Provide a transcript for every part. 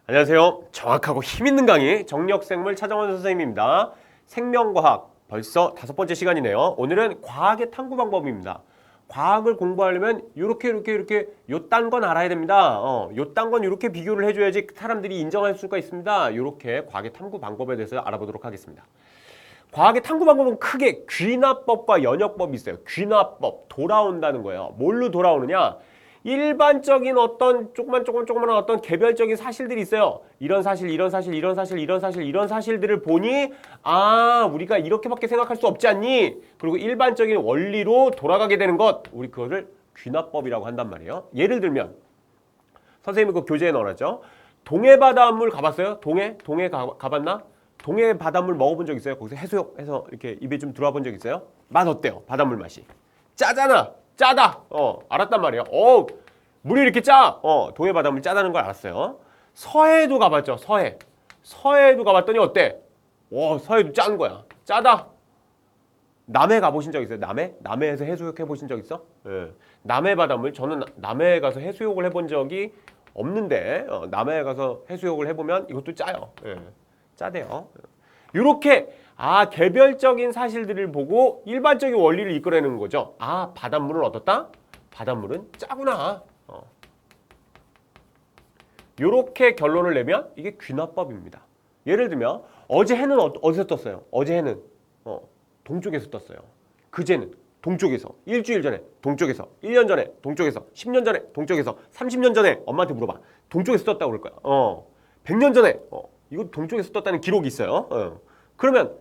안녕하세요. 정확하고 힘있는 강의 정력생물 차정원 선생님입니다. 생명과학 벌써 5번째 시간이네요. 오늘은 과학의 탐구 방법입니다. 과학을 공부하려면 이렇게 요딴 건 알아야 됩니다. 요딴 건 이렇게 비교를 해줘야지 사람들이 인정할 수가 있습니다. 이렇게 과학의 탐구 방법에 대해서 알아보도록 하겠습니다. 과학의 탐구 방법은 크게 귀납법과 연역법이 있어요. 귀납법, 돌아온다는 거예요. 뭘로 돌아오느냐? 일반적인 어떤 조그만 어떤 개별적인 사실들이 있어요. 이런 사실, 이런 사실, 이런 사실, 이런 사실, 이런 사실들을 보니 우리가 이렇게밖에 생각할 수 없지 않니? 그리고 일반적인 원리로 돌아가게 되는 것, 우리 그거를 귀납법이라고 한단 말이에요. 예를 들면 선생님이 그 교재에 넣어놨죠. 동해 바닷물 가봤어요? 동해 가봤나? 동해 바닷물 먹어본 적 있어요? 거기서 해수욕해서 이렇게 입에 좀 들어와 본 적 있어요? 맛 어때요? 바닷물 맛이 짜잖아. 짜다. 알았단 말이에요. 물이 이렇게 짜. 동해 바닷물 짜다는 걸 알았어요. 서해도 가봤죠. 서해도 가봤더니 어때? 서해도 짠 거야. 짜다. 남해 가보신 적 있어요? 남해에서 해수욕 해보신 적 있어? 예. 남해 바닷물, 저는 남해에 가서 해수욕을 해본 적이 없는데 남해에 가서 해수욕을 해보면 이것도 짜요. 예. 짜대요. 이렇게 개별적인 사실들을 보고 일반적인 원리를 이끌어내는 거죠. 바닷물은 어떻다? 바닷물은 짜구나. 이렇게 결론을 내면 이게 귀납법입니다. 예를 들면 어제 해는 어디서 떴어요? 어제 해는 동쪽에서 떴어요. 그제는 동쪽에서, 일주일 전에 동쪽에서, 1년 전에 동쪽에서, 10년 전에 동쪽에서, 30년 전에 엄마한테 물어봐. 동쪽에서 떴다고 그럴 거야. 100년 전에 이거 동쪽에서 떴다는 기록이 있어요. 그러면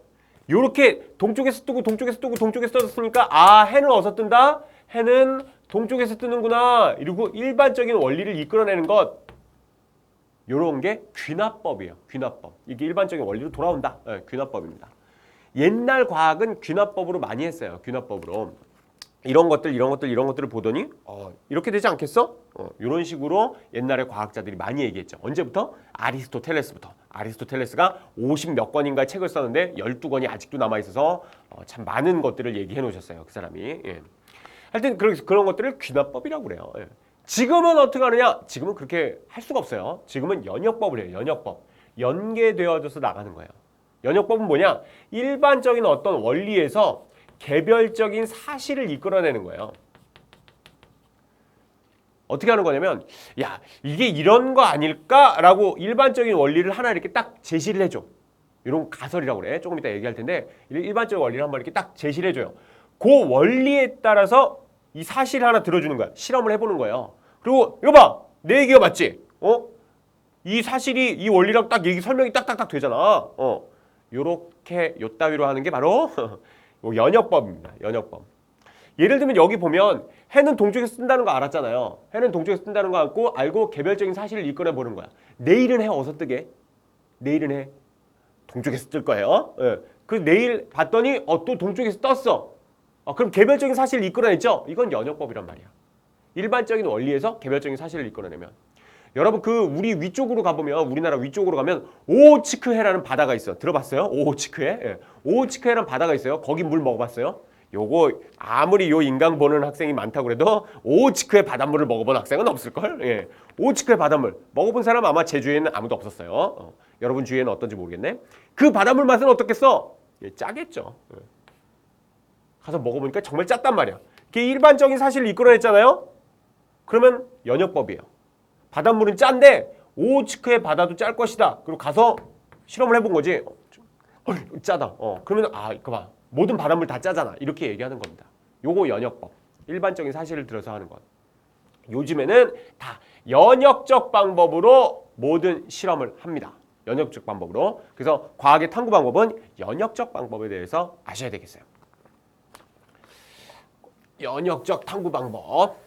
이렇게 동쪽에서 뜨고 동쪽에서 뜨고 동쪽에서 떴으니까 해는 어디서 뜬다? 해는 동쪽에서 뜨는구나. 이러고 일반적인 원리를 이끌어내는 것, 요런 게 귀납법이에요. 귀납법. 이게 일반적인 원리로 돌아온다. 귀납법입니다. 옛날 과학은 귀납법으로 많이 했어요. 귀납법으로. 이런 것들을 보더니 이렇게 되지 않겠어? 이런 식으로 옛날에 과학자들이 많이 얘기했죠. 언제부터? 아리스토텔레스부터. 아리스토텔레스가 50몇 권인가 책을 썼는데 12권이 아직도 남아있어서 참 많은 것들을 얘기해 놓으셨어요. 그 사람이. 예. 하여튼 그런 것들을 귀납법이라고 그래요. 예. 지금은 어떻게 하느냐? 지금은 그렇게 할 수가 없어요. 지금은 연역법을 해요. 연역법. 연계되어져서 나가는 거예요. 연역법은 뭐냐? 일반적인 어떤 원리에서 개별적인 사실을 이끌어내는 거예요. 어떻게 하는 거냐면 이게 이런 거 아닐까라고 일반적인 원리를 하나 이렇게 딱 제시를 해줘. 이런 가설이라고 그래. 조금 이따 얘기할 텐데 일반적인 원리를 한번 이렇게 딱 제시를 해줘요. 그 원리에 따라서 이 사실을 하나 들어주는 거야. 실험을 해보는 거예요. 그리고 이거 봐. 내 얘기가 맞지? 이 사실이 이 원리랑 딱 얘기 설명이 딱딱딱 되잖아. 요렇게 요따위로 하는 게 바로 연역법입니다. 연역법. 예를 들면 여기 보면 해는 동쪽에서 뜬다는 거 알았잖아요. 해는 동쪽에서 뜬다는 거 알고 개별적인 사실을 이끌어 보는 거야. 내일은 해 어디서 뜨게? 내일은 해 동쪽에서 뜰 거예요. 예. 그 내일 봤더니 또 동쪽에서 떴어. 그럼 개별적인 사실을 이끌어냈죠? 이건 연역법이란 말이야. 일반적인 원리에서 개별적인 사실을 이끌어내면. 여러분 우리 위쪽으로 가보면 우리나라 위쪽으로 가면 오호츠크해라는 바다가 있어. 들어봤어요? 오호츠크해? 예. 오호츠크해라는 바다가 있어요. 거기 물 먹어봤어요? 요거 아무리 요 인강 보는 학생이 많다고 그래도 오호츠크해 바닷물을 먹어본 학생은 없을걸? 예. 오호츠크해 바닷물 먹어본 사람 아마 제 주위에는 아무도 없었어요. 여러분 주위에는 어떤지 모르겠네. 그 바닷물 맛은 어떻겠어? 짜겠죠. 예. 가서 먹어보니까 정말 짰단 말이야. 그게 일반적인 사실을 이끌어냈잖아요. 그러면 연역법이에요. 바닷물은 짠데 오호츠크해 바다도 짤 것이다. 그리고 가서 실험을 해본 거지. 짜다. 그러면 이거 봐. 모든 바닷물 다 짜잖아. 이렇게 얘기하는 겁니다. 요거 연역법. 일반적인 사실을 들어서 하는 것. 요즘에는 다 연역적 방법으로 모든 실험을 합니다. 연역적 방법으로. 그래서 과학의 탐구 방법은 연역적 방법에 대해서 아셔야 되겠어요. 연역적 탐구 방법.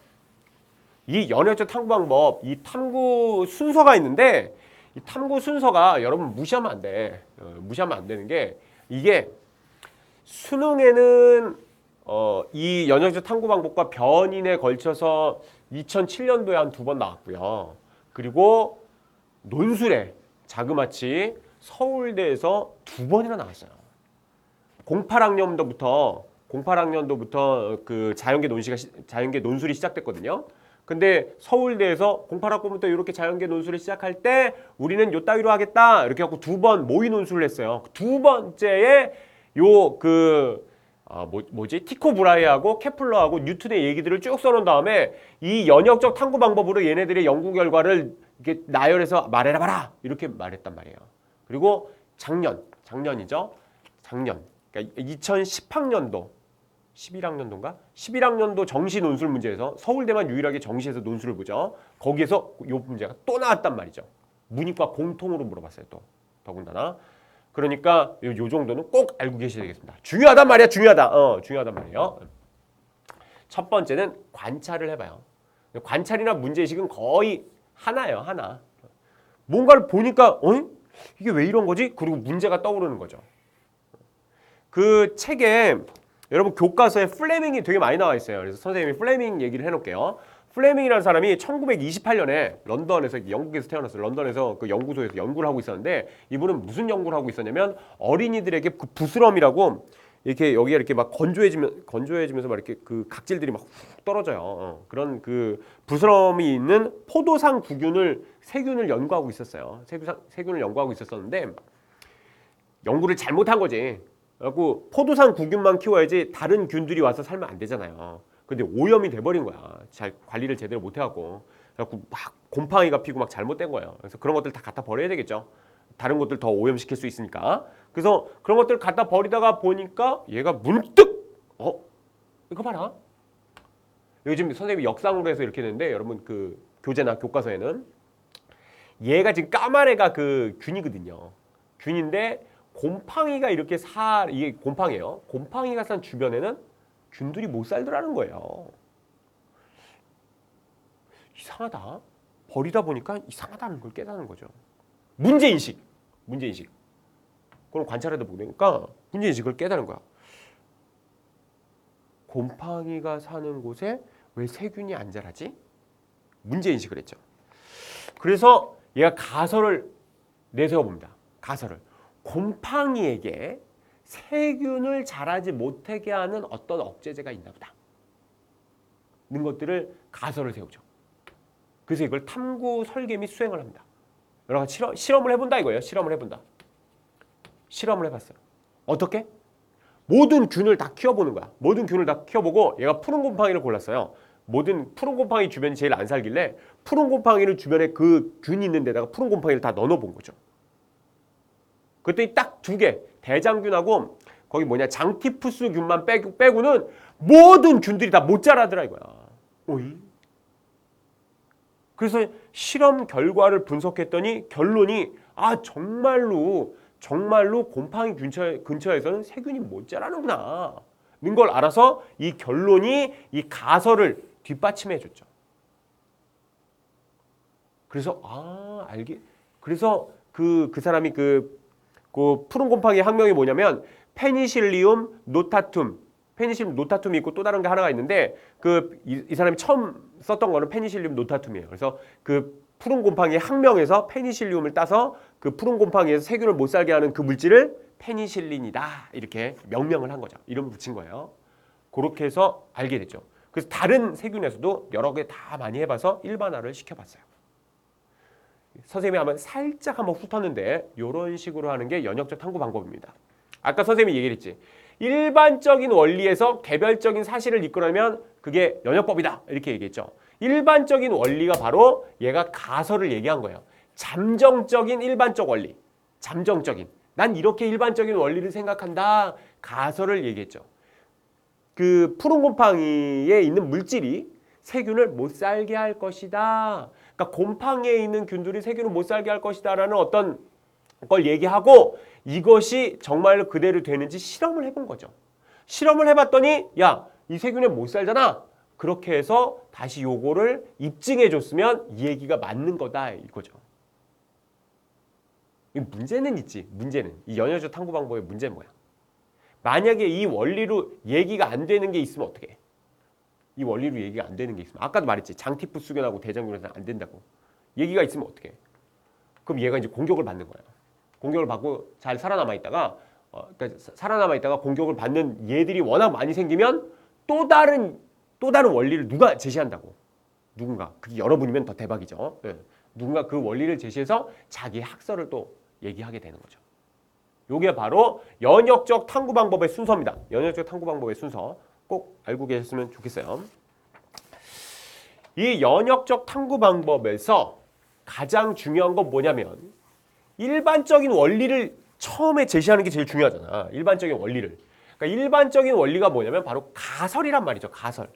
이 연역적 탐구 방법, 이 탐구 순서가 있는데 이 탐구 순서가 여러분 무시하면 안 돼. 무시하면 안 되는 게 이게 수능에는 이 연역적 탐구 방법과 변인에 걸쳐서 2007년도에 한 2번 나왔고요. 그리고 논술에 자그마치 서울대에서 2번이나 나왔어요. 08학년도부터 그 자연계 논술이 시작됐거든요. 근데 서울대에서 08학번부터 이렇게 자연계 논술을 시작할 때 우리는 요 따위로 하겠다 이렇게 하고 두 번 모의 논술을 했어요. 두 번째에 티코 브라이하고 케플러하고 뉴턴의 얘기들을 쭉 써놓은 다음에 이 연역적 탐구 방법으로 얘네들의 연구 결과를 이렇게 나열해서 말해라 봐라 이렇게 말했단 말이에요. 그리고 작년이죠. 작년. 그러니까 2010학년도 11학년도인가? 11학년도 정시 논술 문제에서 서울대만 유일하게 정시에서 논술을 보죠. 거기에서 이 문제가 또 나왔단 말이죠. 문이과 공통으로 물어봤어요. 또 더군다나. 그러니까 요 정도는 꼭 알고 계셔야 되겠습니다. 중요하단 말이야. 중요하단 말이에요. 첫 번째는 관찰을 해봐요. 관찰이나 문제의식은 거의 하나예요. 하나. 뭔가를 보니까 이게 왜 이런 거지? 그리고 문제가 떠오르는 거죠. 그 책에 여러분 교과서에 플레밍이 되게 많이 나와 있어요. 그래서 선생님이 플레밍 얘기를 해놓을게요. 플레밍이라는 사람이 1928년에 런던에서 영국에서 태어났어요. 런던에서 그 연구소에서 연구를 하고 있었는데 이분은 무슨 연구를 하고 있었냐면 어린이들에게 그 부스럼이라고 이렇게 여기가 이렇게 막 건조해지면서 막 이렇게 그 각질들이 막 훅 떨어져요. 그런 그 부스럼이 있는 포도상 세균을 연구하고 있었어요. 세균을 연구하고 있었었는데 연구를 잘못한 거지. 그래갖고 포도상 구균만 키워야지 다른 균들이 와서 살면 안 되잖아요. 근데 오염이 돼버린 거야. 잘 관리를 제대로 못해갖고. 그래갖고 막 곰팡이가 피고 막 잘못된 거예요. 그래서 그런 것들 다 갖다 버려야 되겠죠. 다른 것들 더 오염시킬 수 있으니까. 그래서 그런 것들 갖다 버리다가 보니까 얘가 문득 이거 봐라. 요즘 선생님이 역상으로 해서 이렇게 되는데 여러분 그 교재나 교과서에는 얘가 지금 까만 애가 그 균이거든요. 균인데 곰팡이가 이렇게 이게 곰팡이에요. 곰팡이가 산 주변에는 균들이 못 살더라는 거예요. 이상하다. 버리다 보니까 이상하다는 걸 깨닫는 거죠. 문제인식. 그걸 관찰해다 보니까 문제인식을 깨닫는 거야. 곰팡이가 사는 곳에 왜 세균이 안 자라지? 문제인식을 했죠. 그래서 얘가 가설을 내세워 봅니다. 가설을. 곰팡이에게 세균을 자라지 못하게 하는 어떤 억제제가 있나 보다. 는 것들을 가설을 세우죠. 그래서 이걸 탐구 설계 및 수행을 합니다. 여러 가지 실험을 해본다 이거예요. 실험을 해본다. 실험을 해봤어요. 어떻게? 모든 균을 다 키워보는 거야. 모든 균을 다 키워보고 얘가 푸른 곰팡이를 골랐어요. 모든 푸른 곰팡이 주변이 제일 안 살길래 푸른 곰팡이를 주변에 그 균이 있는 데다가 푸른 곰팡이를 다 넣어본 거죠. 그랬더니 딱 두 개, 대장균하고 거기 장티푸스 균만 빼고는 모든 균들이 다 못 자라더라 이거야. 오이? 그래서 실험 결과를 분석했더니 결론이 정말로 곰팡이 근처에서는 세균이 못 자라는구나. 는 걸 알아서 이 결론이 이 가설을 뒷받침해 줬죠. 그래서 그래서 그 사람이 그 푸른 곰팡이 학명이 뭐냐면 페니실리움 노타툼이 있고 또 다른 게 하나가 있는데 이 사람이 처음 썼던 거는 페니실리움 노타툼이에요. 그래서 그 푸른 곰팡이 학명에서 페니실리움을 따서 그 푸른 곰팡이에서 세균을 못 살게 하는 그 물질을 페니실린이다 이렇게 명명을 한 거죠. 이름 붙인 거예요. 그렇게 해서 알게 됐죠. 그래서 다른 세균에서도 여러 개 다 많이 해봐서 일반화를 시켜봤어요. 선생님이 살짝 한번 훑었는데 이런 식으로 하는 게 연역적 탐구 방법입니다. 아까 선생님이 얘기했지. 일반적인 원리에서 개별적인 사실을 이끌어내면 그게 연역법이다 이렇게 얘기했죠. 일반적인 원리가 바로 얘가 가설을 얘기한 거예요. 잠정적인 일반적 원리. 난 이렇게 일반적인 원리를 생각한다. 가설을 얘기했죠. 그 푸른 곰팡이에 있는 물질이 세균을 못 살게 할 것이다. 그러니까 곰팡이에 있는 균들이 세균을 못 살게 할 것이다 라는 어떤 걸 얘기하고 이것이 정말로 그대로 되는지 실험을 해본 거죠. 실험을 해봤더니 이 세균에 못 살잖아. 그렇게 해서 다시 요거를 입증해 줬으면 이 얘기가 맞는 거다 이거죠. 문제는 있지. 이 연역적 탐구 방법의 문제는 뭐야? 만약에 이 원리로 얘기가 안 되는 게 있으면 어떻게 해? 이 원리로 얘기가 안 되는 게 있으면 아까도 말했지. 장티푸스균하고 대장균에서는 안 된다고. 얘기가 있으면 어떻게 해? 그럼 얘가 이제 공격을 받는 거예요. 공격을 받고 잘 살아남아 있다가 공격을 받는 얘들이 워낙 많이 생기면 또 다른 원리를 누가 제시한다고? 누군가. 그게 여러분이면 더 대박이죠. 예. 누군가 그 원리를 제시해서 자기 학설을 또 얘기하게 되는 거죠. 요게 바로 연역적 탐구 방법의 순서입니다. 연역적 탐구 방법의 순서 꼭 알고 계셨으면 좋겠어요. 이 연역적 탐구 방법에서 가장 중요한 건 뭐냐면 일반적인 원리를 처음에 제시하는 게 제일 중요하잖아. 일반적인 원리를. 그러니까 일반적인 원리가 뭐냐면 바로 가설이란 말이죠. 가설.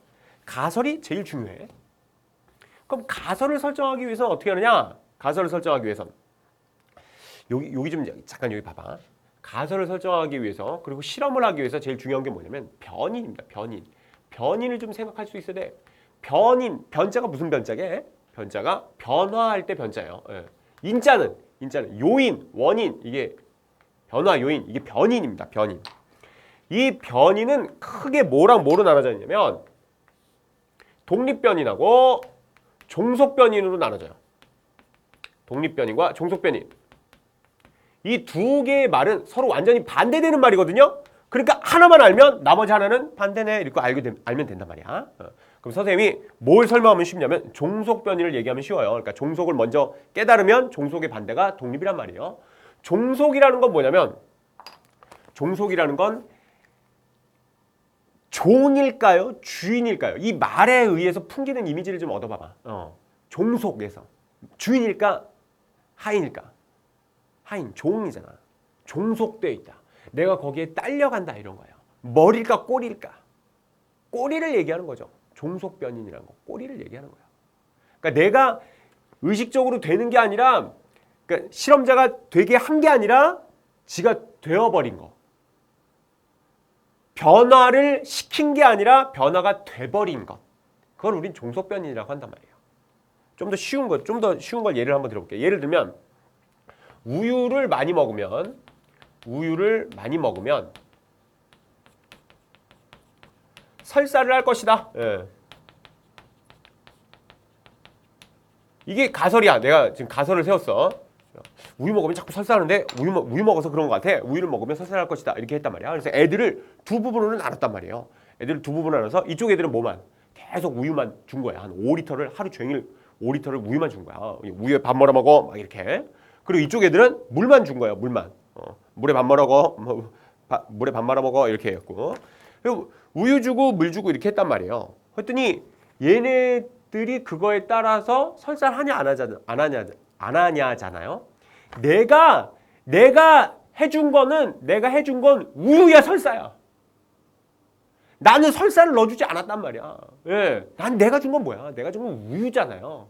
가설이 제일 중요해. 그럼 가설을 설정하기 위해서는 어떻게 하느냐? 가설을 설정하기 위해서는 여기 좀 잠깐 여기 봐봐. 가설을 설정하기 위해서 그리고 실험을 하기 위해서 제일 중요한 게 뭐냐면 변인입니다. 변인. 변인을 좀 생각할 수 있어야 돼. 변인. 변자가 무슨 변자게? 변자가 변화할 때 변자예요. 예. 인자는 요인, 원인 이게 변화 요인 이게 변인입니다. 변인. 이 변인은 크게 뭐랑 뭐로 나눠져 있냐면 독립변인하고 종속변인으로 나눠져요. 독립변인과 종속변인. 이 두 개의 말은 서로 완전히 반대되는 말이거든요. 그러니까 하나만 알면 나머지 하나는 반대네 이렇게 알면 된단 말이야. 그럼 선생님이 뭘 설명하면 쉽냐면 종속변인을 얘기하면 쉬워요. 그러니까 종속을 먼저 깨달으면 종속의 반대가 독립이란 말이에요. 종속이라는 건 뭐냐면 종속이라는 건 종일까요? 주인일까요? 이 말에 의해서 풍기는 이미지를 좀 얻어봐봐. 종속에서 주인일까? 하인일까? 하인, 종이잖아. 종속되어 있다. 내가 거기에 딸려간다 이런 거예요. 머리일까? 꼬리일까? 꼬리를 얘기하는 거죠. 종속변인이라는 거. 꼬리를 얘기하는 거야. 그러니까 내가 의식적으로 되는 게 아니라 그러니까 실험자가 되게 한 게 아니라 지가 되어버린 거. 변화를 시킨 게 아니라 변화가 돼버린 것. 그걸 우린 종속변인이라고 한단 말이에요. 좀 더 쉬운 걸 예를 한번 들어볼게요. 예를 들면 우유를 많이 먹으면 설사를 할 것이다. 예. 이게 가설이야. 내가 지금 가설을 세웠어. 우유 먹으면 자꾸 설사하는데 우유 먹어서 그런 것 같아. 우유를 먹으면 설사를 할 것이다. 이렇게 했단 말이야. 그래서 애들을 두 부분으로 나눴단 말이에요. 애들을 두 부분으로 나눠서 이쪽 애들은 뭐만 계속 우유만 준 거야. 한 5리터를 하루 종일 5리터를 우유만 준 거야. 우유에 밥 말아 먹어. 막 이렇게. 그리고 이쪽 애들은 물만 준 거예요. 물만. 물에 밥 말아 먹어. 물에 밥 말아 먹어. 이렇게 했고. 그리고 우유 주고 물 주고 이렇게 했단 말이에요. 그랬더니 얘네들이 그거에 따라서 설사를 하냐 안 하냐잖아요. 내가 해준 건 우유야 설사야. 나는 설사를 넣어주지 않았단 말이야. 예, 난 내가 준 건 뭐야? 내가 준 건 우유잖아요.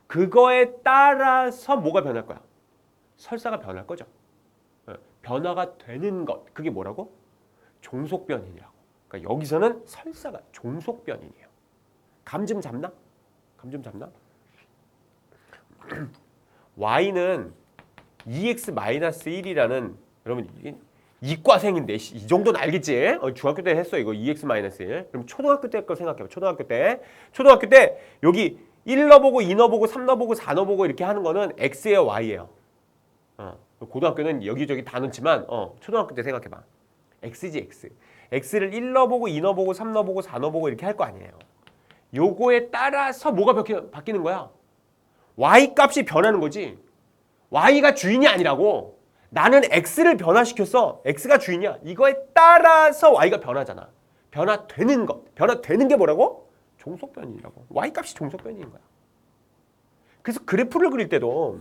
그거에 따라서 뭐가 변할 거야? 설사가 변할 거죠. 예, 변화가 되는 것. 그게 뭐라고? 종속변인이라고. 그러니까 여기서는 설사가 종속변인이에요. 감 좀 잡나? y는 2x-1이라는 여러분 이과생인데 이 정도는 알겠지? 중학교 때 했어 이거 2x-1. 그럼 초등학교 때 거 생각해봐. 초등학교 때 여기 1 넣어보고 2 넣어보고 3 넣어보고 4 넣어보고 이렇게 하는 거는 x예요 y예요. 고등학교는 여기저기 다 넣지만 초등학교 때 생각해봐. x지 x. x를 1 넣어보고 2 넣어보고 3 넣어보고 4 넣어보고 이렇게 할 거 아니에요. 요거에 따라서 뭐가 바뀌는 거야? y 값이 변하는 거지. y가 주인이 아니라고. 나는 x를 변화시켰어. x가 주인이야. 이거에 따라서 y가 변하잖아. 변화되는 것. 변화되는 게 뭐라고? 종속변인이라고. y 값이 종속변인인 거야. 그래서 그래프를 그릴 때도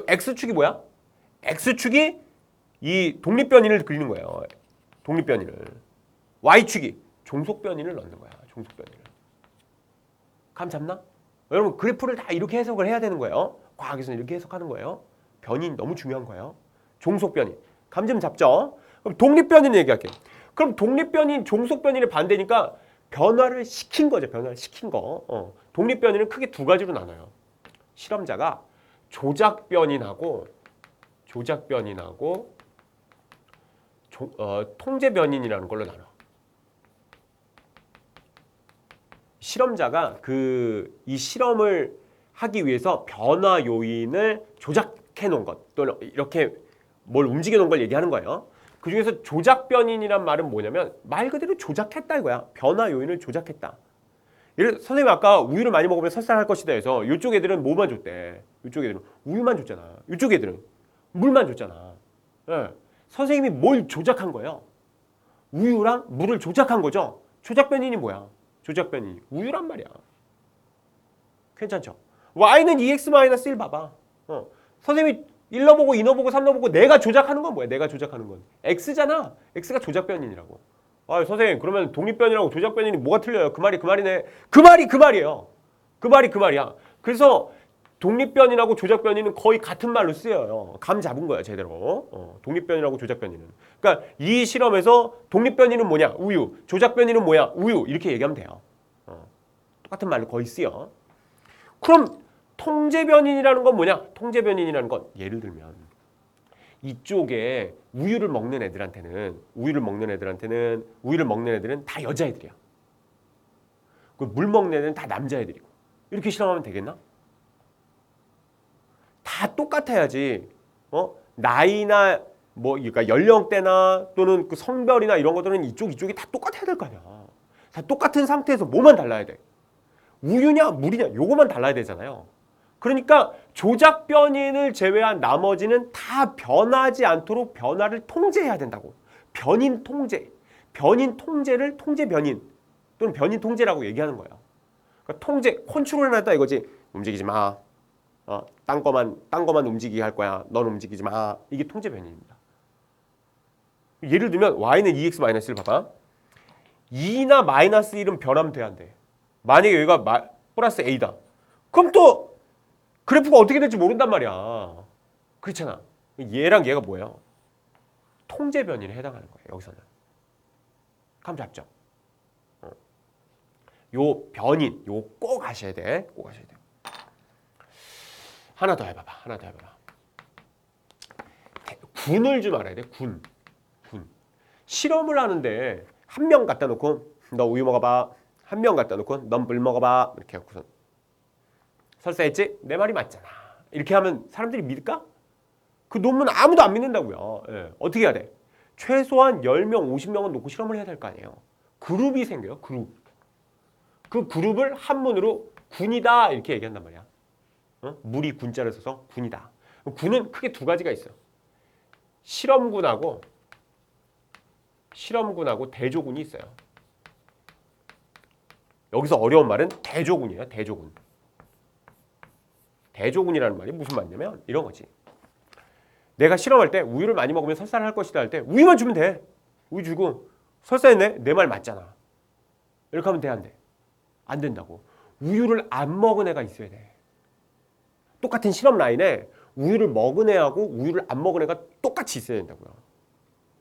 x축이 뭐야? x축이 이 독립변인을 그리는 거예요. 독립변인을. y축이 종속변인을 넣는 거야. 종속변인을. 감 잡나? 여러분 그래프를 다 이렇게 해석을 해야 되는 거예요. 과학에서는 이렇게 해석하는 거예요. 변인 너무 중요한 거예요. 종속변인. 감 좀 잡죠? 그럼 독립변인 얘기할게요. 그럼 독립변인, 종속변인의 반대니까 변화를 시킨 거죠. 변화를 시킨 거. 독립변인은 크게 두 가지로 나눠요. 실험자가 조작변인하고 통제변인이라는 걸로 나눠. 실험자가 이 실험을 하기 위해서 변화 요인을 조작해 놓은 것 또는 이렇게 뭘 움직여 놓은 걸 얘기하는 거예요. 그 중에서 조작변인이란 말은 뭐냐면 말 그대로 조작했다 이거야. 변화 요인을 조작했다. 선생님이 아까 우유를 많이 먹으면 설사할 것이다 해서 이쪽 애들은 뭐만 줬대? 이쪽 애들은 우유만 줬잖아. 이쪽 애들은 물만 줬잖아. 예. 선생님이 뭘 조작한 거예요? 우유랑 물을 조작한 거죠? 조작 변인이 뭐야? 조작 변인이 우유란 말이야. 괜찮죠? y는 2x-1 봐봐. 선생님이 1 넣어보고 2 넣어보고 3 넣어보고 내가 조작하는 건 뭐야? 내가 조작하는 건 x잖아. x가 조작 변인이라고. 아, 선생님 그러면 독립변이라고 조작 변인이 뭐가 틀려요? 그 말이 그 말이네. 그 말이에요. 그 말이야. 그래서 독립변이라고 조작 변이는 거의 같은 말로 쓰여요. 감 잡은 거야 제대로. 독립변이라고 조작 변이는. 그러니까 이 실험에서 독립 변이는 뭐냐? 우유. 조작 변이는 뭐야? 우유. 이렇게 얘기하면 돼요. 똑같은 말로 거의 쓰여. 그럼 통제 변인이라는 건 뭐냐? 통제 변인이라는 건 예를 들면 이쪽에 우유를 먹는 애들은 다 여자애들이야. 물 먹는 애들은 다 남자애들이고. 이렇게 실험하면 되겠나? 다 똑같아야지. 나이나 그러니까 연령대나 또는 그 성별이나 이런 것들은 이쪽이 다 똑같아야 될 거 아니야. 다 똑같은 상태에서 뭐만 달라야 돼? 우유냐 물이냐 요거만 달라야 되잖아요. 그러니까 조작 변인을 제외한 나머지는 다 변하지 않도록 변화를 통제해야 된다고. 변인 통제를 통제 변인 또는 변인 통제라고 얘기하는 거예요. 그러니까 통제, 컨트롤해놨다 이거지. 움직이지 마. 딴 거만 움직이게 할 거야. 넌 움직이지 마. 이게 통제 변인입니다. 예를 들면 y는 2x-1 봐봐. 2나 마이너스 1은 변하면 돼야 안 돼. 만약에 여기가 플러스 a다. 그럼 또 그래프가 어떻게 될지 모른단 말이야. 그렇잖아. 얘랑 얘가 뭐예요? 통제 변인에 해당하는 거예요. 여기서는. 감 잡죠? 요 변인, 요 꼭 아셔야 돼. 꼭 아셔야 돼. 하나 더 해봐봐. 군을 좀 알아야 돼. 군. 실험을 하는데 한 명 갖다 놓고 너 우유 먹어봐. 한 명 갖다 놓고 넌 물 먹어봐. 이렇게 해놓고선 설사했지? 내 말이 맞잖아. 이렇게 하면 사람들이 믿을까? 그 논문 아무도 안 믿는다고요. 예. 어떻게 해야 돼? 최소한 10명, 50명은 놓고 실험을 해야 될 거 아니에요. 그룹이 생겨요. 그룹. 그 그룹을 한문으로 군이다 이렇게 얘기한단 말이야. 물이 군자를 써서 군이다. 군은 크게 두 가지가 있어요. 실험군하고 대조군이 있어요. 여기서 어려운 말은 대조군이에요. 대조군. 대조군이라는 말이 무슨 말이냐면 이런 거지. 내가 실험할 때 우유를 많이 먹으면 설사를 할 것이다 할 때 우유만 주면 돼. 우유 주고 설사했네? 내 말 맞잖아. 이렇게 하면 돼, 안 돼? 안 된다고. 우유를 안 먹은 애가 있어야 돼. 똑같은 실험 라인에 우유를 먹은 애하고 우유를 안 먹은 애가 똑같이 있어야 된다고요.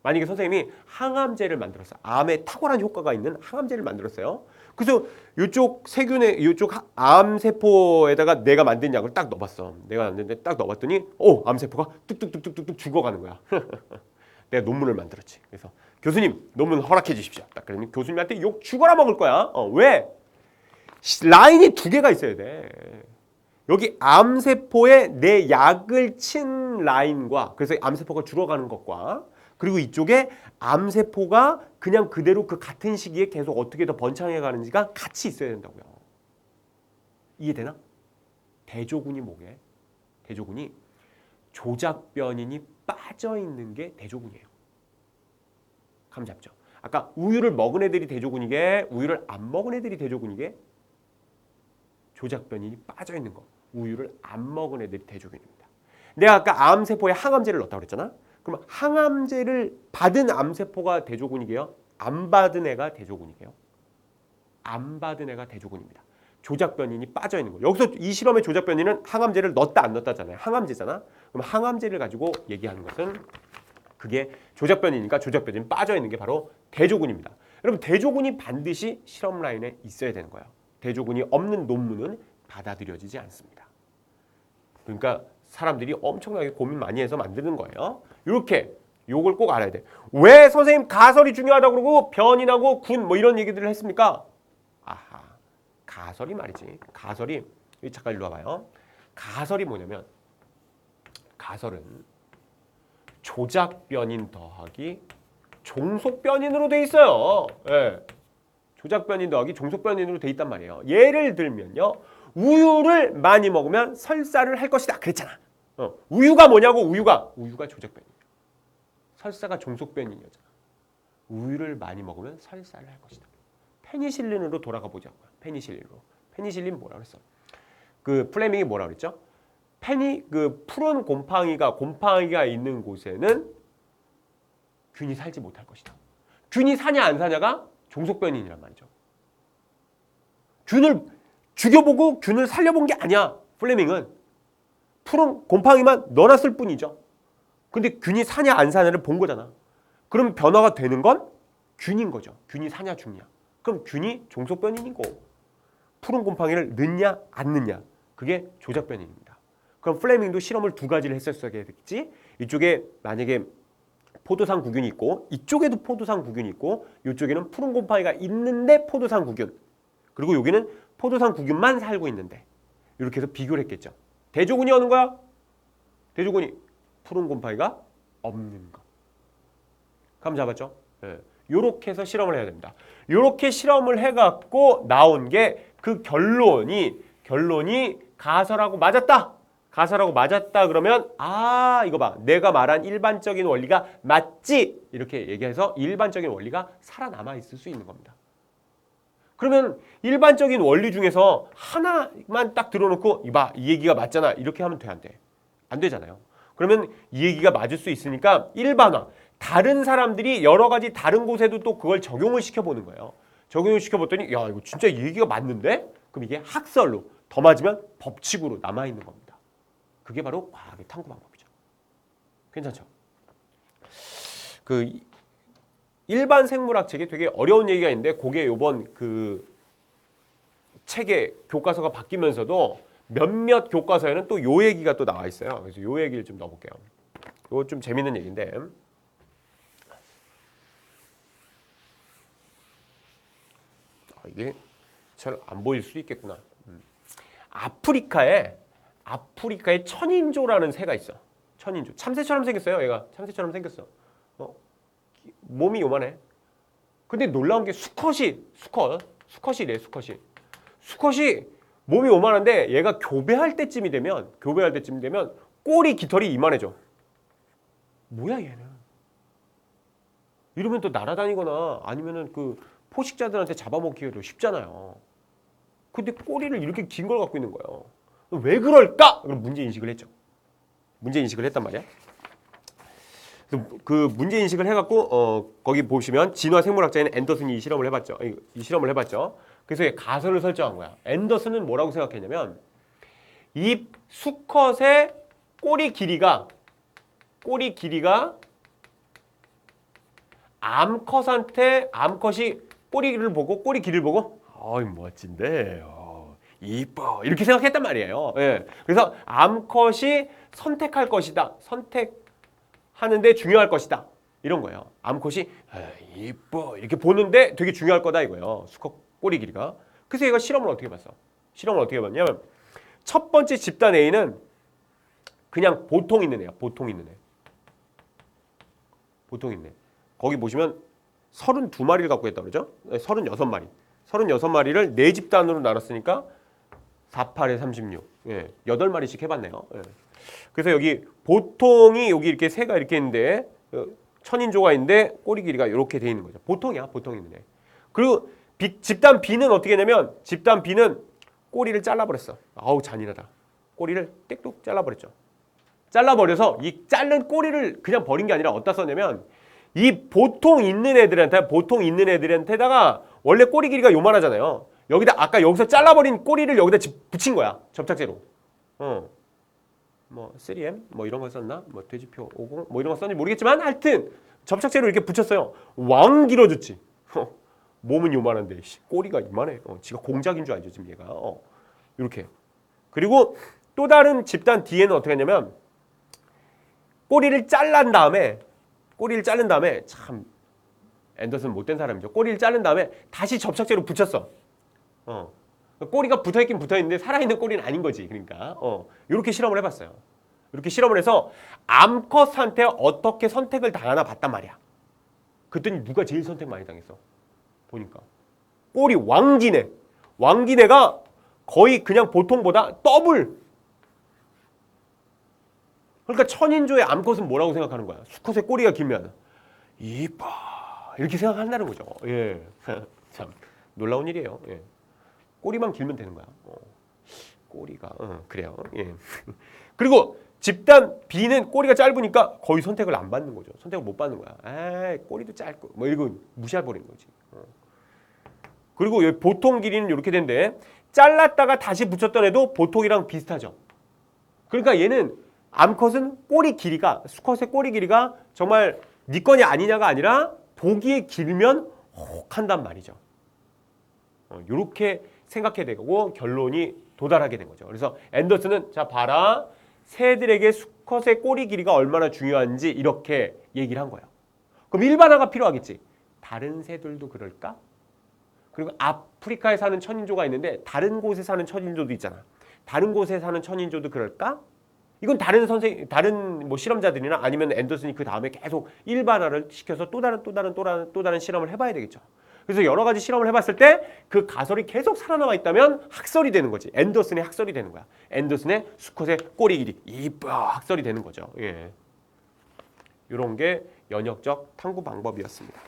만약에 선생님이 항암제를 만들었어. 암에 탁월한 효과가 있는 항암제를 만들었어요. 그래서 이쪽 세균의 이쪽 암세포에다가 내가 만든 약을 딱 넣어봤어. 내가 만든데 딱 넣어봤더니 암세포가 뚝뚝뚝뚝뚝 죽어가는 거야. 내가 논문을 만들었지. 그래서 교수님 논문 허락해 주십시오. 딱 그러니 교수님한테 욕 죽어라 먹을 거야. 왜? 라인이 두 개가 있어야 돼. 여기 암세포에 내 약을 친 라인과 그래서 암세포가 줄어가는 것과 그리고 이쪽에 암세포가 그냥 그대로 그 같은 시기에 계속 어떻게 더 번창해 가는지가 같이 있어야 된다고요. 이해되나? 대조군이 뭐게? 대조군이 조작 변인이 빠져 있는 게 대조군이에요. 감 잡죠? 아까 우유를 먹은 애들이 대조군이게 우유를 안 먹은 애들이 대조군이게 조작 변인이 빠져 있는 거. 우유를 안 먹은 애들이 대조군입니다. 내가 아까 암세포에 항암제를 넣었다고 그랬잖아. 그럼 항암제를 받은 암세포가 대조군이게요? 안 받은 애가 대조군이게요? 안 받은 애가 대조군입니다. 조작 변인이 빠져 있는 거. 여기서 이 실험의 조작 변인은 항암제를 넣었다 안 넣었다잖아요. 항암제잖아. 그럼 항암제를 가지고 얘기하는 것은 그게 조작 변이니까 조작 변이 빠져 있는 게 바로 대조군입니다. 여러분 대조군이 반드시 실험 라인에 있어야 되는 거예요. 대조군이 없는 논문은 받아들여지지 않습니다. 그러니까 사람들이 엄청나게 고민 많이 해서 만드는 거예요. 이렇게 요걸 꼭 알아야 돼. 왜 선생님 가설이 중요하다고 그러고 변인하고 군 뭐 이런 얘기들을 했습니까? 아하, 가설이 말이지. 가설이 잠깐 일로 와봐요. 가설이 뭐냐면 가설은 조작 변인 더하기 종속 변인으로 돼 있어요. 예. 조작 변인 더하기 종속 변인으로 돼 있단 말이에요. 예를 들면요. 우유를 많이 먹으면 설사를 할 것이다. 그랬잖아. 우유가 뭐냐고. 우유가 조작 변이에요. 설사가 종속 변인이었잖아. 우유를 많이 먹으면 설사를 할 것이다. 페니실린으로 돌아가 보자고요. 페니실린으로. 페니실린 뭐라 그랬어? 그 플레밍이 뭐라 그랬죠? 그 푸른 곰팡이가 있는 곳에는 균이 살지 못할 것이다. 균이 사냐 안 사냐가 종속 변인이란 말이죠. 균을 죽여보고 균을 살려본 게 아니야. 플레밍은 푸른 곰팡이만 넣어놨을 뿐이죠. 근데 균이 사냐 안 사냐를 본 거잖아. 그럼 변화가 되는 건 균인 거죠. 균이 사냐 죽냐. 그럼 균이 종속 변인이고 푸른 곰팡이를 넣냐 안 넣냐. 그게 조작 변인입니다. 그럼 플레밍도 실험을 두 가지를 했었어야겠지. 이쪽에 만약에 포도상 구균이 있고 이쪽에도 포도상 구균이 있고 이쪽에는 푸른 곰팡이가 있는데 포도상 구균. 그리고 여기는 포도상 구균만 살고 있는데 이렇게 해서 비교를 했겠죠. 대조군이 어느 거야? 대조군이 푸른 곰팡이가 없는 거. 감 잡았죠? 이렇게 해서 실험을 해야 됩니다. 이렇게 실험을 해갖고 나온 게 그 결론이 가설하고 맞았다. 가설하고 맞았다 그러면 이거 봐. 내가 말한 일반적인 원리가 맞지? 이렇게 얘기해서 일반적인 원리가 살아남아 있을 수 있는 겁니다. 그러면 일반적인 원리 중에서 하나만 딱 들어놓고 이 얘기가 맞잖아. 이렇게 하면 돼, 안 돼? 안 되잖아요. 그러면 이 얘기가 맞을 수 있으니까 일반화. 다른 사람들이 여러 가지 다른 곳에도 또 그걸 적용을 시켜보는 거예요. 적용을 시켜봤더니 야 이거 진짜 이 얘기가 맞는데? 그럼 이게 학설로 더 맞으면 법칙으로 남아있는 겁니다. 그게 바로 과학의 탐구 방법이죠. 괜찮죠? 그 일반 생물학 책에 되게 어려운 얘기가 있는데 그게 요번 그 책의 교과서가 바뀌면서도 몇몇 교과서에는 또 요 얘기가 또 나와 있어요. 그래서 요 얘기를 좀 넣어볼게요. 이거 좀 재밌는 얘기인데 이게 잘 안 보일 수도 있겠구나. 아프리카에 천인조라는 새가 있어. 천인조. 참새처럼 생겼어요. 얘가 참새처럼 생겼어. 몸이 요만해. 근데 놀라운 게 수컷이래. 수컷이 몸이 요만한데 얘가 교배할 때쯤이 되면 꼬리 깃털이 이만해져. 뭐야 얘는? 이러면 또 날아다니거나 아니면은 그 포식자들한테 잡아먹기도 쉽잖아요. 근데 꼬리를 이렇게 긴 걸 갖고 있는 거예요. 왜 그럴까? 그럼 문제인식을 했죠. 문제인식을 했단 말이야. 그 문제인식을 해갖고 거기 보시면 진화생물학자인 앤더슨이 이 실험을 해봤죠. 그래서 가설을 설정한 거야. 앤더슨은 뭐라고 생각했냐면 이 수컷의 꼬리 길이가 암컷이 꼬리 길이를 보고 어이 멋진데 이뻐 이렇게 생각했단 말이에요. 예. 그래서 암컷이 선택할 것이다. 선택하는데 중요할 것이다. 이런 거예요. 암컷이 이뻐 이렇게 보는데 되게 중요할 거다 이거예요. 수컷 꼬리 길이가. 그래서 얘가 실험을 어떻게 봤냐면 첫 번째 집단 A는 그냥 보통 있는 애야. 보통 있는 애. 거기 보시면 32마리를 갖고 있다고 그러죠? 36마리. 36마리를 4집단으로 나눴으니까 48에 36. 8마리씩 해봤네요. 그래서 여기 보통이 여기 이렇게 새가 이렇게 있는데 천인조가 있는데 꼬리 길이가 이렇게 돼 있는 거죠. 보통이야. 보통 있는 애. 그리고 집단 B는 어떻게 했냐면 집단 B는 꼬리를 잘라버렸어. 아우 잔인하다. 꼬리를 띡뚝 잘라버렸죠. 잘라버려서 이 자른 꼬리를 그냥 버린 게 아니라 어디다 썼냐면 이 보통 있는 애들한테다가 원래 꼬리 길이가 요만하잖아요. 여기다 아까 여기서 잘라버린 꼬리를 여기다 붙인 거야. 접착제로. 뭐 3M 뭐 이런 거 썼나? 뭐 돼지표 50 뭐 이런 거 썼는지 모르겠지만 하여튼 접착제로 이렇게 붙였어요. 왕 길어졌지. 몸은 요만한데 꼬리가 이만해. 지가 공작인 줄 알죠 지금 얘가. 이렇게. 그리고 또 다른 집단 D에는 어떻게 했냐면 꼬리를 자른 다음에 참 앤더슨 못된 사람이죠. 꼬리를 자른 다음에 다시 접착제로 붙였어. 꼬리가 붙어있긴 붙어있는데 살아있는 꼬리는 아닌 거지. 그러니까 이렇게 실험을 해봤어요. 이렇게 실험을 해서 암컷한테 어떻게 선택을 당하나 봤단 말이야. 그랬더니 누가 제일 선택 많이 당했어? 보니까 꼬리 왕기내. 왕기내가 거의 그냥 보통보다 더블. 그러니까 천인조의 암컷은 뭐라고 생각하는 거야? 수컷의 꼬리가 길면 이뻐 이렇게 생각한다는 거죠. 예, 참 놀라운 일이에요. 예. 꼬리만 길면 되는 거야. 꼬리가 그래요. 예. 그리고 집단 B는 꼬리가 짧으니까 거의 선택을 안 받는 거죠. 선택을 못 받는 거야. 에이, 꼬리도 짧고 뭐 이거 무시해 버리는 거지. 그리고 여기 보통 길이는 이렇게 된대. 잘랐다가 다시 붙였던 애도 보통이랑 비슷하죠. 그러니까 얘는 암컷은 꼬리 길이가 수컷의 꼬리 길이가 정말 네 건이 아니냐가 아니라 보기에 길면 혹한단 말이죠. 이렇게 생각해야 되고 결론이 도달하게 된 거죠. 그래서 앤더슨은 자 봐라 새들에게 수컷의 꼬리 길이가 얼마나 중요한지 이렇게 얘기를 한 거예요. 그럼 일반화가 필요하겠지. 다른 새들도 그럴까? 그리고 아프리카에 사는 천인조가 있는데 다른 곳에 사는 천인조도 있잖아. 다른 곳에 사는 천인조도 그럴까? 이건 다른 뭐 실험자들이나 아니면 앤더슨이 그 다음에 계속 일반화를 시켜서 또 다른 실험을 해봐야 되겠죠. 그래서 여러 가지 실험을 해봤을 때 그 가설이 계속 살아남아 있다면 학설이 되는 거지. 앤더슨의 학설이 되는 거야. 앤더슨의 수컷의 꼬리 길이 이뻐 학설이 되는 거죠. 예. 이런 게 연역적 탐구 방법이었습니다.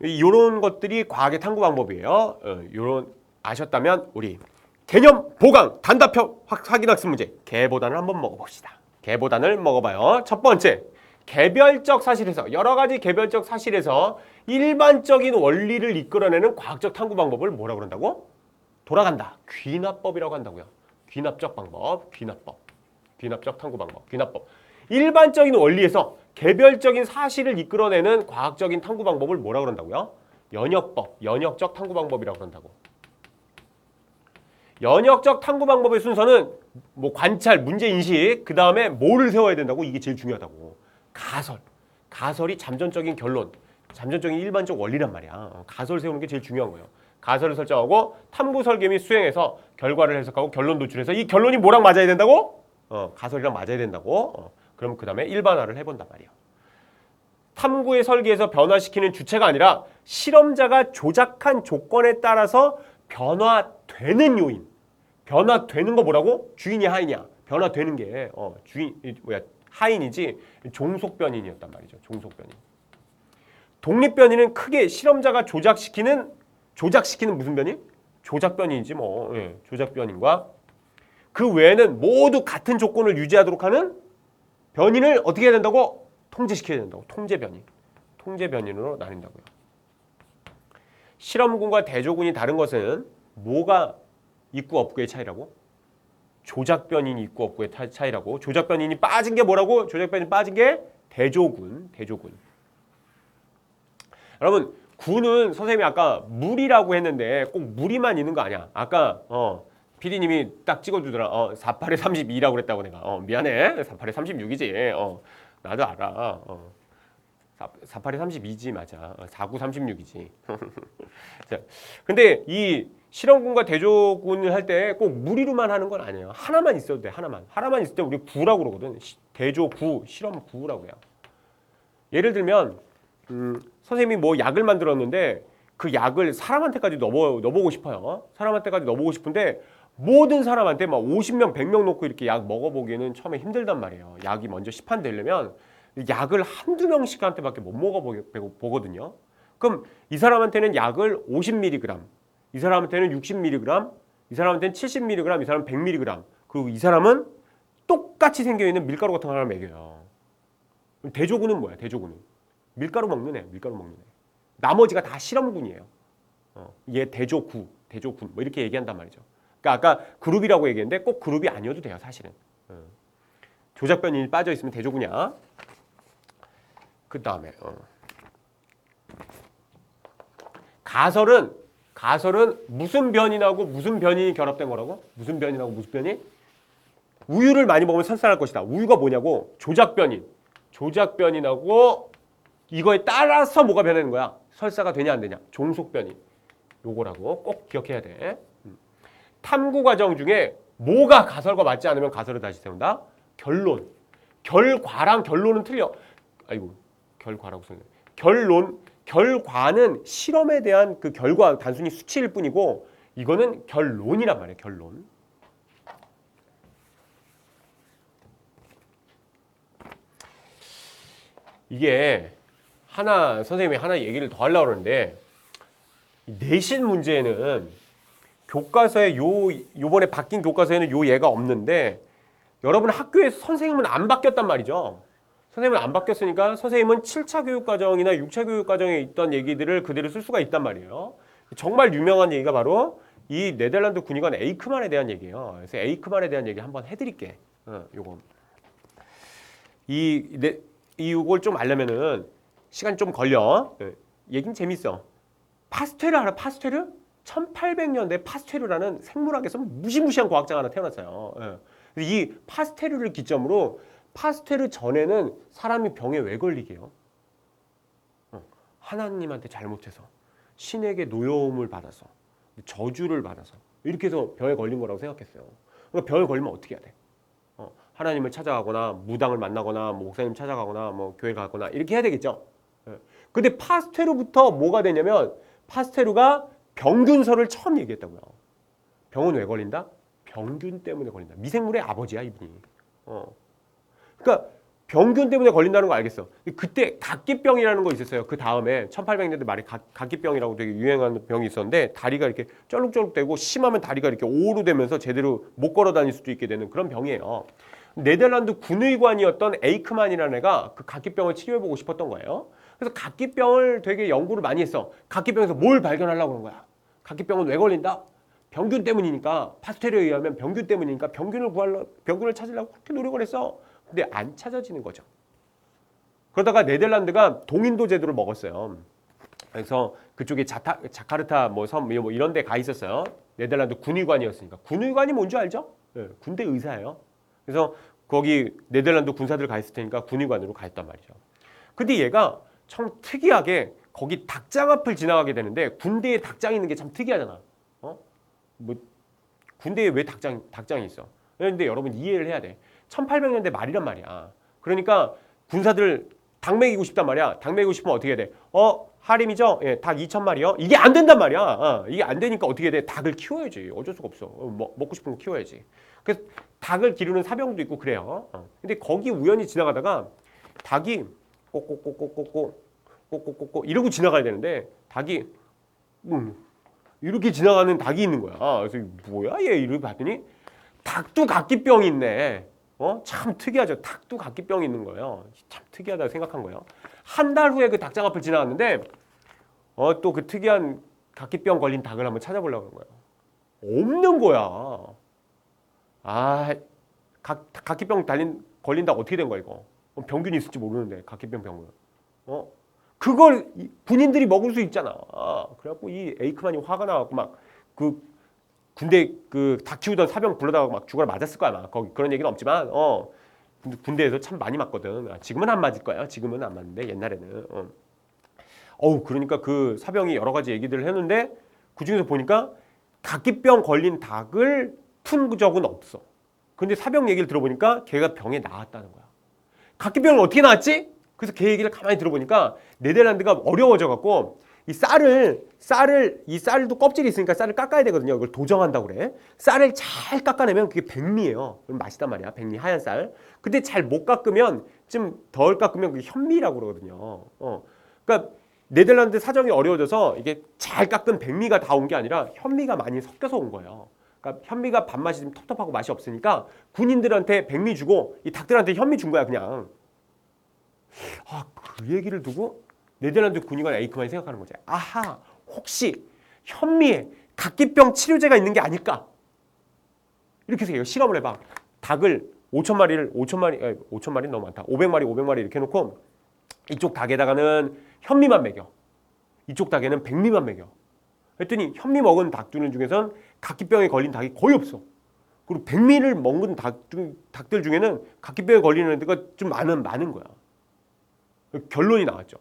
이런 것들이 과학의 탐구 방법이에요. 이런 아셨다면 우리 개념 보강 단답형 확인학습 문제 개보단을 한번 먹어봅시다. 개보단을 먹어봐요. 첫 번째 개별적 사실에서 여러 가지 개별적 사실에서 일반적인 원리를 이끌어내는 과학적 탐구 방법을 뭐라고 그런다고? 돌아간다. 귀납법이라고 한다고요. 귀납적 방법, 귀납적 탐구 방법, 귀납법. 일반적인 원리에서 개별적인 사실을 이끌어내는 과학적인 탐구 방법을 뭐라고 그런다고요? 연역법, 연역적 탐구 방법이라고 그런다고. 연역적 탐구 방법의 순서는 뭐 관찰, 문제 인식, 그 다음에 뭐를 세워야 된다고? 이게 제일 중요하다고. 가설. 가설이 잠정적인 결론, 잠정적인 일반적 원리란 말이야. 가설 세우는 게 제일 중요한 거예요. 가설을 설정하고 탐구 설계 및 수행해서 결과를 해석하고 결론 도출해서 이 결론이 뭐랑 맞아야 된다고? 가설이랑 맞아야 된다고. 그럼 그 다음에 일반화를 해본단 말이에요. 탐구의 설계에서 변화시키는 주체가 아니라 실험자가 조작한 조건에 따라서 변화되는 요인. 변화되는 거 뭐라고? 주인이 하인이야. 변화되는 게 하인이지 종속변인이었단 말이죠. 종속변인. 독립변인은 크게 실험자가 조작시키는 무슨 변인? 조작변인이지 뭐. 예, 조작변인과 그 외에는 모두 같은 조건을 유지하도록 하는 변인을 어떻게 해야 된다고? 통제시켜야 된다고. 통제변인. 통제변인으로 나뉜다고요. 실험군과 대조군이 다른 것은 뭐가 있고 없고의 차이라고? 조작변인이 있고 없고의 차이라고. 조작변인이 빠진 게 뭐라고? 조작변인이 빠진 게 대조군. 여러분 군은 선생님이 아까 물이라고 했는데 꼭 물이만 있는 거 아니야. 아까 PD님이 딱 찍어주더라. 48에 32라고 그랬다고 내가. 미안해. 48에 36이지. 나도 알아. 48에 32지 맞아. 49, 36이지. 근데 이 실험군과 대조군을 할 때 꼭 무리로만 하는 건 아니에요. 하나만 있어도 돼. 하나만 있을 때 우리 구라고 그러거든. 대조구, 실험구라고 해요. 예를 들면 선생님이 뭐 약을 만들었는데 그 약을 사람한테까지 넣어보고 싶어요. 사람한테까지 넣어보고 싶은데 모든 사람한테 막 50명, 100명 놓고 이렇게 약 먹어보기는 처음에 힘들단 말이에요. 약이 먼저 시판되려면 약을 한두 명씩한테밖에 못 먹어보거든요. 그럼 이 사람한테는 약을 50mg, 이 사람한테는 60mg, 이 사람한테는 70mg, 이 사람은 100mg. 그리고 이 사람은 똑같이 생겨있는 밀가루 같은 거 하나 먹여요. 대조군은 뭐야? 대조군은 밀가루 먹는 애. 나머지가 다 실험군이에요. 얘 대조군 뭐 이렇게 얘기한단 말이죠. 그러니까 아까 그룹이라고 얘기했는데 꼭 그룹이 아니어도 돼요, 사실은. 조작변인이 빠져 있으면 대조군이야. 그 다음에 가설은 무슨 변인하고 무슨 변인이 결합된 거라고? 무슨 변인하고 무슨 변인? 우유를 많이 먹으면 설사할 것이다. 우유가 뭐냐고? 조작변인하고 이거에 따라서 뭐가 변하는 거야? 설사가 되냐 안 되냐? 종속변인. 요거라고 꼭 기억해야 돼. 탐구 과정 중에 뭐가 가설과 맞지 않으면 가설을 다시 세운다? 결론. 결과랑 결론은 틀려. 아이고, 결과라고 써있네. 결과는 실험에 대한 그 결과, 단순히 수치일 뿐이고 이거는 결론이란 말이에요. 결론. 이게 선생님이 하나 얘기를 더 하려고 그러는데 내신 문제에는 교과서에 요번에 바뀐 교과서에는 요 예가 없는데 여러분 학교에서 선생님은 안 바뀌었단 말이죠. 선생님은 안 바뀌었으니까 선생님은 7차 교육과정이나 6차 교육과정에 있던 얘기들을 그대로 쓸 수가 있단 말이에요. 정말 유명한 얘기가 바로 이 네덜란드 군의관 에이크만에 대한 얘기예요. 그래서 에이크만에 대한 얘기 한번 해드릴게. 요거. 이걸 좀 알려면은 시간이 좀 걸려. 얘긴 재밌어. 파스텔을 알아? 파스텔을? 1800년대 파스텔이라는 생물학에서 무시무시한 과학자가 하나 태어났어요. 이 파스텔을 기점으로 파스텔 전에는 사람이 병에 왜 걸리게요? 하나님한테 잘못해서 신에게 노여움을 받아서 저주를 받아서 이렇게 해서 병에 걸린 거라고 생각했어요. 그러니까 병에 걸리면 어떻게 해야 돼? 하나님을 찾아가거나 무당을 만나거나 목사님 찾아가거나 뭐 교회 가거나 이렇게 해야 되겠죠. 근데 파스테르부터 뭐가 되냐면 파스테르가 병균설을 처음 얘기했다고요. 병은 왜 걸린다? 병균 때문에 걸린다. 미생물의 아버지야 이분이. 그러니까 병균 때문에 걸린다는 거 알겠어. 그때 각기병이라는 거 있었어요. 그 다음에 1800년대 말에 각기병이라고 되게 유행하는 병이 있었는데 다리가 이렇게 쩔룩쩔룩되고 심하면 다리가 이렇게 오르되면서 제대로 못 걸어 다닐 수도 있게 되는 그런 병이에요. 네덜란드 군의관이었던 에이크만이라는 애가 그 각기병을 치료해보고 싶었던 거예요. 그래서 각기병을 되게 연구를 많이 했어. 각기병에서 뭘 발견하려고 그런 거야. 각기병은 왜 걸린다? 병균 때문이니까. 파스텔에 의하면 병균 때문이니까 병균을 찾으려고 그렇게 노력을 했어. 근데 안 찾아지는 거죠. 그러다가 네덜란드가 동인도 제도를 먹었어요. 그래서 그쪽에 자카르타 뭐 섬 뭐 이런 데 가 있었어요. 네덜란드 군의관이었으니까. 군의관이 뭔지 알죠? 군대 의사예요. 그래서 거기 네덜란드 군사들 가 있을 테니까 군의관으로 가 있단 말이죠. 근데 얘가 참 특이하게 거기 닭장 앞을 지나가게 되는데 군대에 닭장이 있는 게 참 특이하잖아. 뭐 군대에 왜 닭장이 있어? 그런데 여러분 이해를 해야 돼. 1800년대 말이란 말이야. 그러니까 군사들 닭 먹이고 싶단 말이야. 닭 먹이고 싶으면 어떻게 해야 돼? 하림이죠? 예, 닭 2000마리요? 이게 안 된단 말이야. 이게 안 되니까 어떻게 해야 돼? 닭을 키워야지. 어쩔 수가 없어. 먹고 싶은 거 키워야지. 그래서 닭을 기르는 사병도 있고 그래요. 근데 거기 우연히 지나가다가 닭이 꼬꼬꼬꼬꼬꼬꼬꼬꼬 이러고 지나가야 되는데 닭이 이렇게 지나가는 닭이 있는 거야. 그래서 뭐야 얘 이러고 봤더니 닭도 각기병이 있네. 참 특이하죠. 닭도 각기병이 있는 거예요. 참 특이하다고 생각한 거예요. 한 달 후에 그 닭장 앞을 지나갔는데 또 그 특이한 각기병 걸린 닭을 한번 찾아보려고 하는 거예요. 없는 거야. 각기병 걸린 닭 어떻게 된 거야 이거? 병균이 있을지 모르는데 각기병 병균. 그걸 군인들이 먹을 수 있잖아. 그래갖고 이 에이크만이 화가 나갖고 막 그 군대 그 닭 키우던 사병 불러다가 막 죽어라 맞았을 거야 아마. 거기 그런 얘기는 없지만 군대에서 참 많이 맞거든. 지금은 안 맞을 거야. 지금은 안 맞는데 옛날에는. 그러니까 그 사병이 여러 가지 얘기들을 했는데 그 중에서 보니까 각기병 걸린 닭을 푼 적은 없어. 근데 사병 얘기를 들어보니까 걔가 병에 나았다는 거야. 각기병은 어떻게 나왔지? 그래서 걔 얘기를 가만히 들어보니까 네덜란드가 어려워져 갖고 이 쌀도 껍질이 있으니까 쌀을 깎아야 되거든요. 이걸 도정한다고 그래. 쌀을 잘 깎아내면 그게 백미예요. 그럼 맛있단 말이야. 백미 하얀 쌀. 근데 잘 못 깎으면 좀 덜 깎으면 그게 현미라고 그러거든요. 그러니까 네덜란드 사정이 어려워져서 이게 잘 깎은 백미가 다 온 게 아니라 현미가 많이 섞여서 온 거예요. 그러니까 현미가 밥맛이 좀 텁텁하고 맛이 없으니까 군인들한테 백미 주고 이 닭들한테 현미 준 거야 그냥. 그 얘기를 두고 네덜란드 군의관 에이크만이 생각하는 거지. 혹시 현미에 각기병 치료제가 있는 게 아닐까? 이렇게 해서 실험을 해봐. 닭을 5,000마리는 너무 많다. 500마리 이렇게 해놓고 이쪽 닭에다가는 현미만 먹여. 이쪽 닭에는 백미만 먹여. 그랬더니 현미 먹은 닭들 중에선 각기병에 걸린 닭이 거의 없어. 그리고 백미를 먹은 닭들 중에는 각기병에 걸리는 애가 좀 많은 거야. 결론이 나왔죠.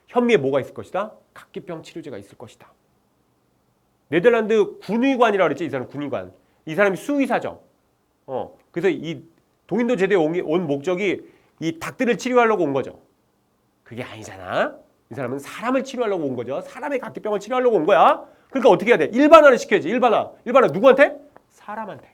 현미에 뭐가 있을 것이다? 각기병 치료제가 있을 것이다. 네덜란드 군의관이라고 그랬지. 이 사람 군의관. 이 사람이 수의사죠. 그래서 이 동인도 제도에 온 목적이 이 닭들을 치료하려고 온 거죠. 그게 아니잖아. 이 사람은 사람을 치료하려고 온 거죠. 사람의 각기병을 치료하려고 온 거야. 그러니까 어떻게 해야 돼? 일반화를 시켜야지. 일반화. 일반화 누구한테? 사람한테.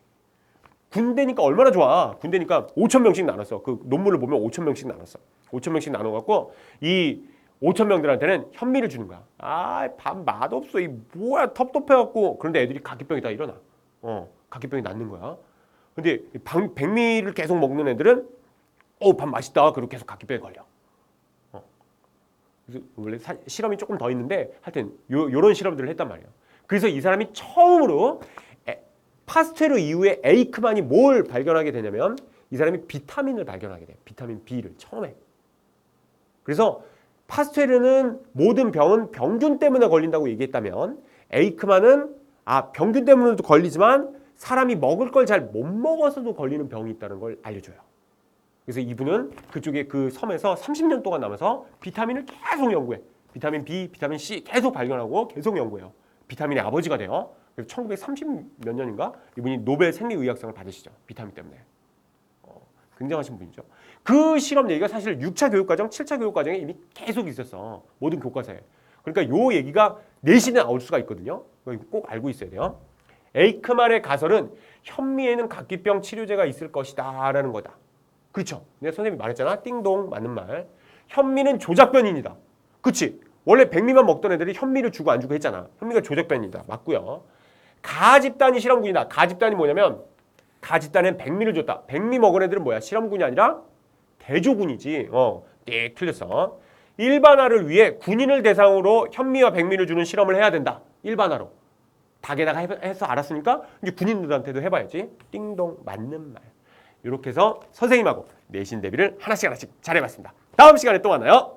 군대니까 얼마나 좋아. 군대니까 5천 명씩 나눴어. 그 논문을 보면 5천 명씩 나눴어. 5천 명씩 나눠갖고 이 5천 명들한테는 현미를 주는 거야. 아, 밥 맛없어. 이 뭐야 텁텁해갖고. 그런데 애들이 각기병이 다 일어나. 각기병이 낫는 거야. 근데 백미를 계속 먹는 애들은 밥 맛있다. 그리고 계속 각기병에 걸려. 그래서 원래 실험이 조금 더 있는데 하여튼 요런 실험들을 했단 말이에요. 그래서 이 사람이 처음으로 파스테르 이후에 에이크만이 뭘 발견하게 되냐면 이 사람이 비타민을 발견하게 돼요. 비타민 B를 처음에. 그래서 파스테르는 모든 병은 병균 때문에 걸린다고 얘기했다면 에이크만은 병균 때문에도 걸리지만 사람이 먹을 걸 잘 못 먹어서도 걸리는 병이 있다는 걸 알려줘요. 그래서 이분은 그쪽에 그 섬에서 30년 동안 남아서 비타민을 계속 연구해. 비타민 B, 비타민 C 계속 발견하고 계속 연구해요. 비타민의 아버지가 돼요. 그래서 1930 몇 년인가 이분이 노벨 생리의학상을 받으시죠. 비타민 때문에. 굉장하신 분이죠. 그 실험 얘기가 사실 6차 교육과정, 7차 교육과정에 이미 계속 있었어. 모든 교과서에. 그러니까 요 얘기가 내신에 나올 수가 있거든요. 꼭 알고 있어야 돼요. 에이크만의 가설은 현미에는 각기병 치료제가 있을 것이다 라는 거다. 그렇죠. 내가 선생님이 말했잖아. 띵동 맞는 말. 현미는 조작변이다. 그렇지. 원래 백미만 먹던 애들이 현미를 주고 안 주고 했잖아. 현미가 조작변이다. 맞고요. 가집단이 실험군이다. 가집단이 뭐냐면 가집단엔 백미를 줬다. 백미 먹은 애들은 뭐야? 실험군이 아니라 대조군이지. 띡 틀렸어. 일반화를 위해 군인을 대상으로 현미와 백미를 주는 실험을 해야 된다. 일반화로. 닭에다가 해서 알았으니까 이제 군인들한테도 해봐야지. 띵동 맞는 말. 이렇게 해서 선생님하고 내신 대비를 하나씩 잘해봤습니다. 다음 시간에 또 만나요.